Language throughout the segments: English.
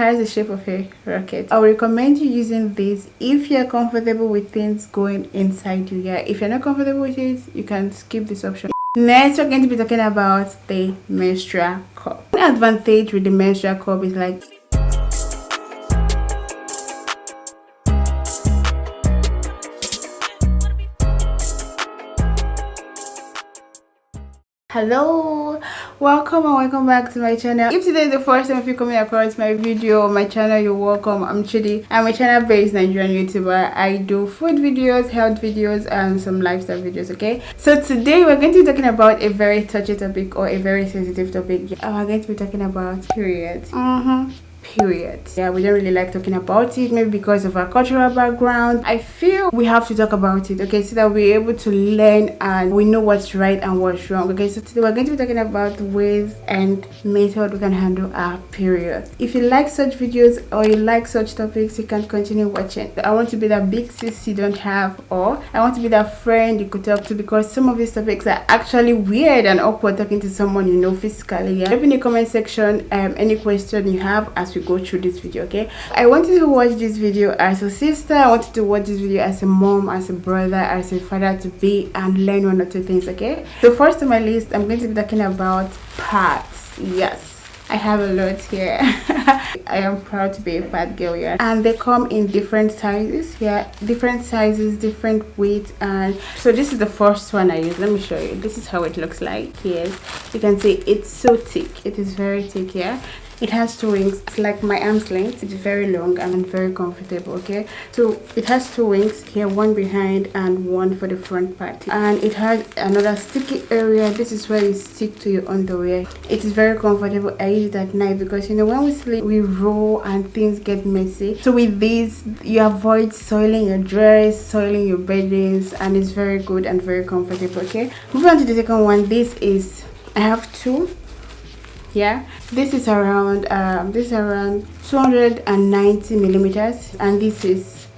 has the shape of a rocket. I would recommend you using this if you're comfortable with things going inside you. Yeah, if you're not comfortable with it, you can skip this option. Next, we're going to be talking about the menstrual cup. One advantage with the menstrual cup is like hello, welcome and welcome back to my channel. If today is the first time if you're coming across my video on my channel, you're welcome. I'm Chidi. I'm a channel based Nigerian YouTuber. I do food videos, health videos, and some lifestyle videos. Okay, so today we're going to be talking about a very touchy topic or a very sensitive topic. We're going to be talking about periods. Periods. Yeah, we don't really like talking about it, maybe because of our cultural background. I feel we have to talk about it, okay, so that we're able to learn and we know what's right and what's wrong. Okay, so today we're going to be talking about ways and method we can handle our period. If you like such videos or you like such topics, you can continue watching. I want to be that big sis you don't have, or I want to be that friend you could talk to, because some of these topics are actually weird and awkward talking to someone you know physically. Yeah, drop in the comment section any question you have as we go through this video. Okay, I wanted to watch this video as a sister, I wanted to watch this video as a mom, as a brother, as a father to be, and learn one or two things. Okay, so first on my list, I'm going to be talking about parts. Yes, I have a lot here. I am proud to be a pad girl, yeah, and they come in different sizes. Yeah, different sizes, different weight. And so this is the first one I use. Let me show you. This is how it looks like. Yes, you can see it's so thick. It is very thick. Yeah, it has two wings. It's like my arm's length. It's very long and very comfortable. Okay, so it has two wings here, one behind and one for the front part, and it has another sticky area. This is where you stick to your underwear. It is very comfortable. I use it at night because, you know, when we sleep we roll and things get messy. So with this you avoid soiling your dress, soiling your beddings, and it's very good and very comfortable. Okay, moving on to the second one. This is, I have two. Yeah, this is around 290 millimeters, and this is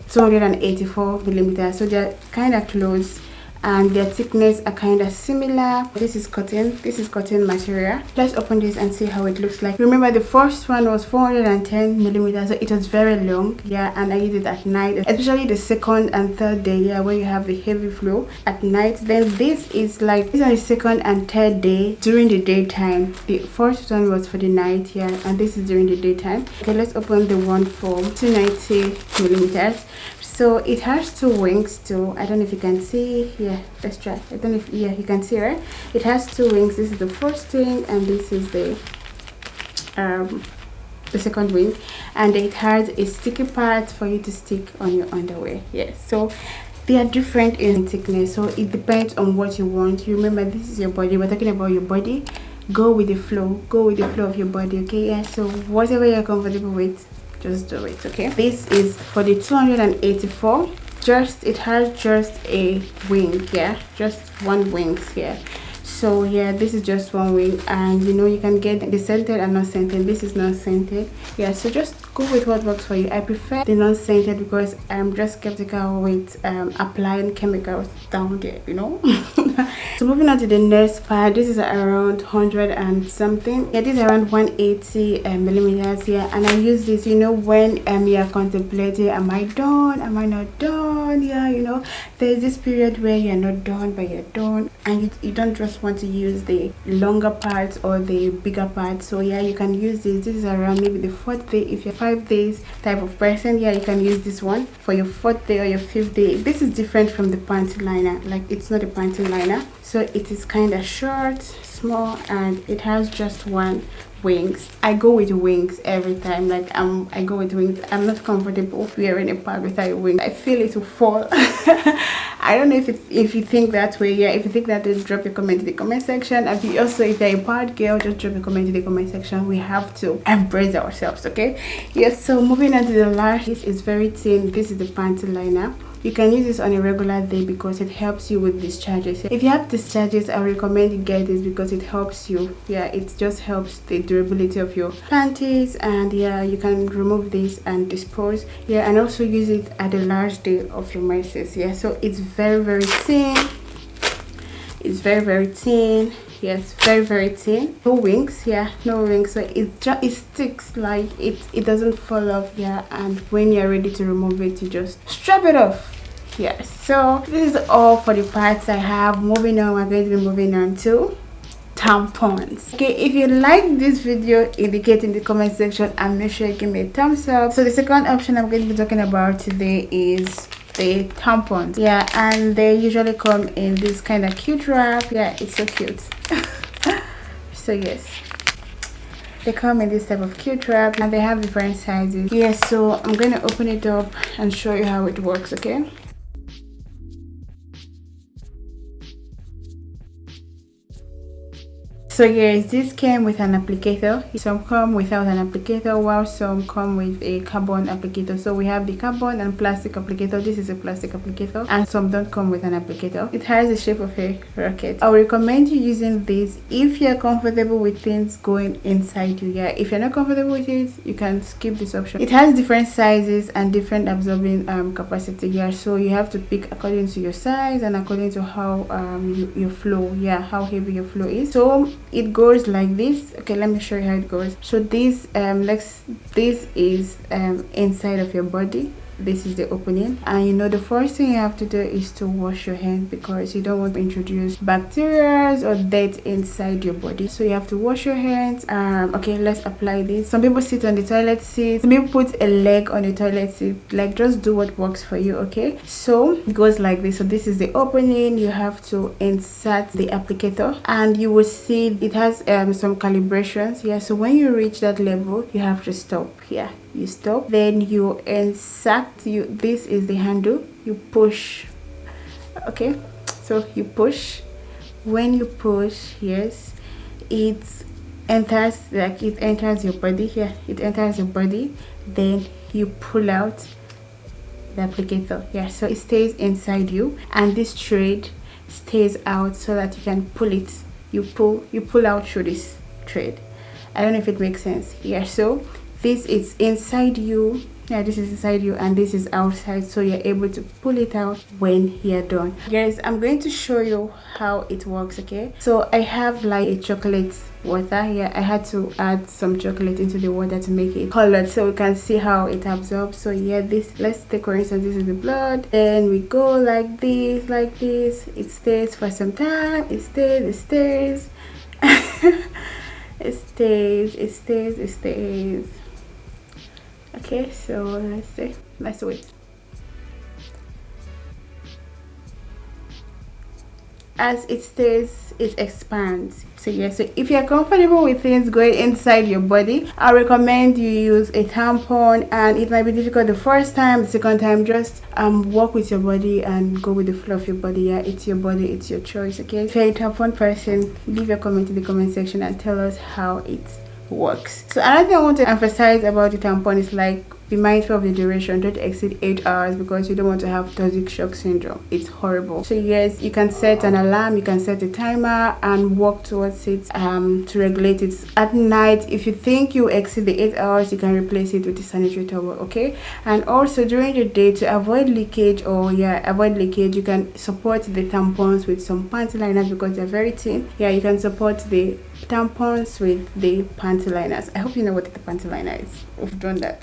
284 millimeters, so they're kind of close and their thickness are kind of similar. This is cotton material. Let's open this and see how it looks like. Remember, the first one was 410 millimeters, so it was very long. Yeah, and I use it at night, especially the second and third day. Yeah, when you have the heavy flow at night. Then this is like, this on the second and third day during the daytime. The first one was for the night. Yeah, and this is during the daytime. Okay, let's open the one for 290 millimeters. So it has two wings too. I don't know if you can see. Yeah, let's try. I don't know if, yeah, you can see, right? It has two wings. This is the first wing and this is the second wing, and it has a sticky part for you to stick on your underwear. Yes, so they are different in thickness, so it depends on what you want. You remember, this is your body. We're talking about your body. Go with the flow. Go with the flow of your body. Okay, yeah, so whatever you're comfortable with, just do it. Okay, this is for the 284. It has just a wing. Yeah, just one wing here. So yeah, this is just one wing, and you know, you can get the scented and not scented. This is not scented. Yeah, so just go with what works for you. I prefer the non-scented because I'm just skeptical with applying chemicals down there, you know. So moving on to the next part. This is around 100 and something. Yeah, this is around 180 millimeters. Yeah, and I use this, you know, when you're contemplating, am I done, am I not done? Yeah, you know, there's this period where you're not done but you're done, and you don't just want to use the longer parts or the bigger parts. So yeah, you can use this. This is around maybe the fourth day. If you're 5 days type of person, yeah, you can use this one for your fourth day or your fifth day. This is different from the panty liner. Like, it's not a panty liner, so it is kind of short, small, and it has just one wings. I go with wings every time. Like, I go with wings. I'm not comfortable wearing a pad without a wing. I feel it will fall. I don't know if you think that way. Yeah, if you think that, just drop a comment in the comment section. And if you're a pad girl, just drop a comment in the comment section. We have to embrace ourselves. Okay, yes. So moving on to the last, this is very thin. This is the panty liner. You can use this on a regular day because it helps you with discharges. If you have discharges, I recommend you get this because it helps you. Yeah, it just helps the durability of your panties, and yeah, you can remove this and dispose. Yeah, and also use it at the last day of your menses. Yeah, so it's very thin. It's very thin. Yes, very thin. No wings. Yeah, no wings. So it sticks, like it doesn't fall off. Yeah, and when you're ready to remove it, you just strap it off. Yes, so this is all for the parts I have. Moving on, we're going to be moving on to tampons. Okay, if you like this video, indicate in the comment section and make sure you give me a thumbs up. So the second option I'm going to be talking about today is the tampons. Yeah, and they usually come in this kind of cute wrap. Yeah, it's so cute. So yes, they come in this type of cute wrap and they have different sizes. Yes, so I'm going to open it up and show you how it works. Okay, so yes, this came with an applicator. Some come without an applicator, while some come with a carbon applicator. So we have the carbon and plastic applicator. This is a plastic applicator, and some don't come with an applicator. It has the shape of a rocket. I would recommend you using this if you're comfortable with things going inside you. Yeah, if you're not comfortable with it, you can skip this option. It has different sizes and different absorbing capacity. Yeah, so you have to pick according to your size and according to how your flow, yeah, how heavy your flow is. So it goes like this. Okay, let me show you how it goes. So this this is inside of your body. This is the opening, and you know the first thing you have to do is to wash your hands, because you don't want to introduce bacteria or dirt inside your body. So you have to wash your hands. Okay, let's apply this. Some people sit on the toilet seat, some people put a leg on the toilet seat. Like, just do what works for you. Okay, so it goes like this. So this is the opening. You have to insert the applicator, and you will see it has some calibrations. Yeah, so when you reach that level, you have to stop. Yeah, you stop, then you insert. This is the handle. You push. Okay, so you push. When you push, yes, it enters, like it enters your body. Here, it enters your body. Then you pull out the applicator. Yeah, so it stays inside you, and this thread stays out so that you can pull it. You pull out through this thread. I don't know if it makes sense. Yeah, so this is inside you. Yeah, this is inside you and this is outside, so you're able to pull it out when you're done. Guys, I'm going to show you how it works. Okay, so I have like a chocolate water here. I had to add some chocolate into the water to make it colored so we can see how it absorbs. So yeah, this, let's take for instance, this is the blood, and we go like this, it stays for some time. It stays it stays. Okay, so let's wait. As it stays, it expands. So yeah, so if you're comfortable with things going inside your body, I recommend you use a tampon. And it might be difficult the first time, the second time, just work with your body and go with the flow of your body. Yeah, it's your body, it's your choice. Okay, if you're a tampon person, leave your comment in the comment section and tell us how it works. So another thing I want to emphasize about the tampon is, like, be mindful of the duration. Don't exceed 8 hours, because you don't want to have toxic shock syndrome. It's horrible. So yes, you can set an alarm, you can set a timer and work towards it to regulate it at night. If you think you exceed the 8 hours, you can replace it with a sanitary towel. Okay, and also during the day, to avoid leakage, you can support the tampons with some panty liners, because they're very thin. Yeah, you can support the tampons with the panty liners. I hope you know what the panty liner is. We've done that.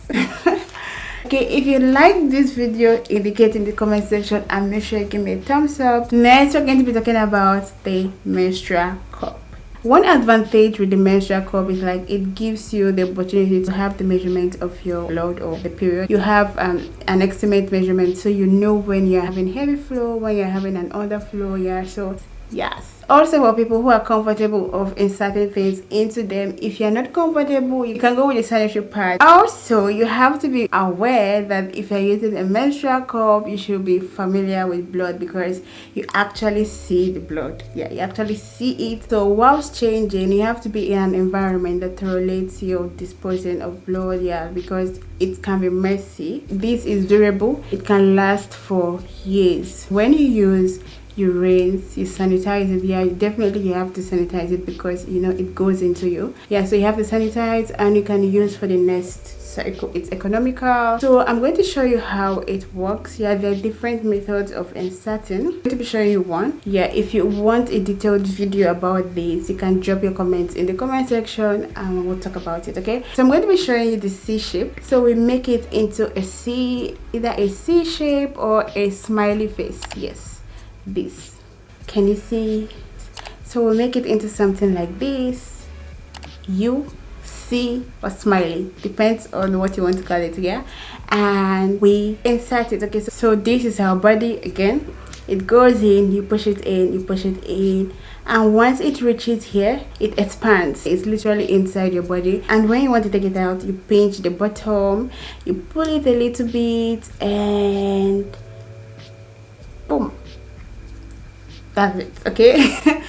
Okay, if you like this video, indicate in the comment section and make sure you give me a thumbs up. Next, we're going to be talking about the menstrual cup. One advantage with the menstrual cup is, like, it gives you the opportunity to have the measurement of your blood or the period. You have an estimate measurement, so you know when you're having heavy flow, when you're having an underflow. Yeah, so yes. Also, for people who are comfortable of inserting things into them, if you're not comfortable, you can go with the sanitary pad. Also, you have to be aware that if you're using a menstrual cup, you should be familiar with blood, because you actually see the blood. Yeah, you actually see it. So whilst changing, you have to be in an environment that tolerates your disposing of blood. Yeah, because it can be messy. This is durable. It can last for years. When you use, you rinse, you sanitize it. Yeah, definitely you have to sanitize it, because you know it goes into you. Yeah, so you have to sanitize and you can use for the next it's economical. So I'm going to show you how it works. Yeah, there are different methods of inserting. I'm going to be showing you one. Yeah, if you want a detailed video about this, you can drop your comments in the comment section and we'll talk about it. Okay, so I'm going to be showing you the C shape. So we make it into a C, either a C shape or a smiley face. Yes, this, can you see? So we'll make it into something like this, U, C, or smiley, depends on what you want to call it. Yeah, and we insert it. Okay, so this is our body. Again, it goes in, you push it in, you push it in, and once it reaches here, it expands. It's literally inside your body, and when you want to take it out, you pinch the bottom, you pull it a little bit, and boom, that's it. Okay.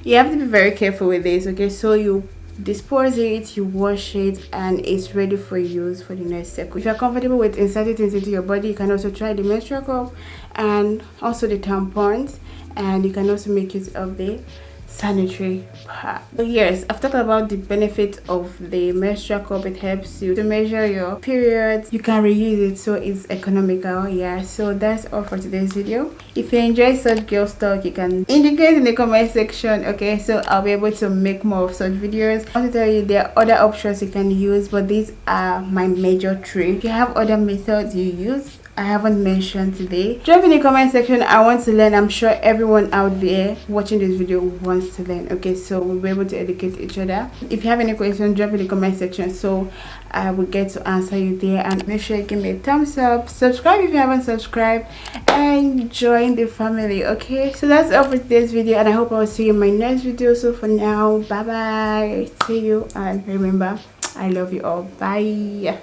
You have to be very careful with this. Okay, so you dispose it, you wash it, and it's ready for use for the next cycle. If you're comfortable with inserting things into your body, you can also try the menstrual cup and also the tampons, and you can also make use of the sanitary pad. So yes, I've talked about the benefit of the menstrual cup. It helps you to measure your periods. You can reuse it, so it's economical. Yeah, so that's all for today's video. If you enjoy such girl talk, you can indicate in the comment section. Okay, so I'll be able to make more of such videos. I want to tell you there are other options you can use, but these are my major three. If you have other methods you use I haven't mentioned today, drop in the comment section. I want to learn. I'm sure everyone out there watching this video wants to learn. Okay, so we'll be able to educate each other. If you have any questions, drop in the comment section so I will get to answer you there. And make sure you give me a thumbs up, subscribe if you haven't subscribed, and join the family. Okay, so that's all for today's video, and I hope I'll see you in my next video. So for now, bye bye, see you, and remember, I love you all. Bye.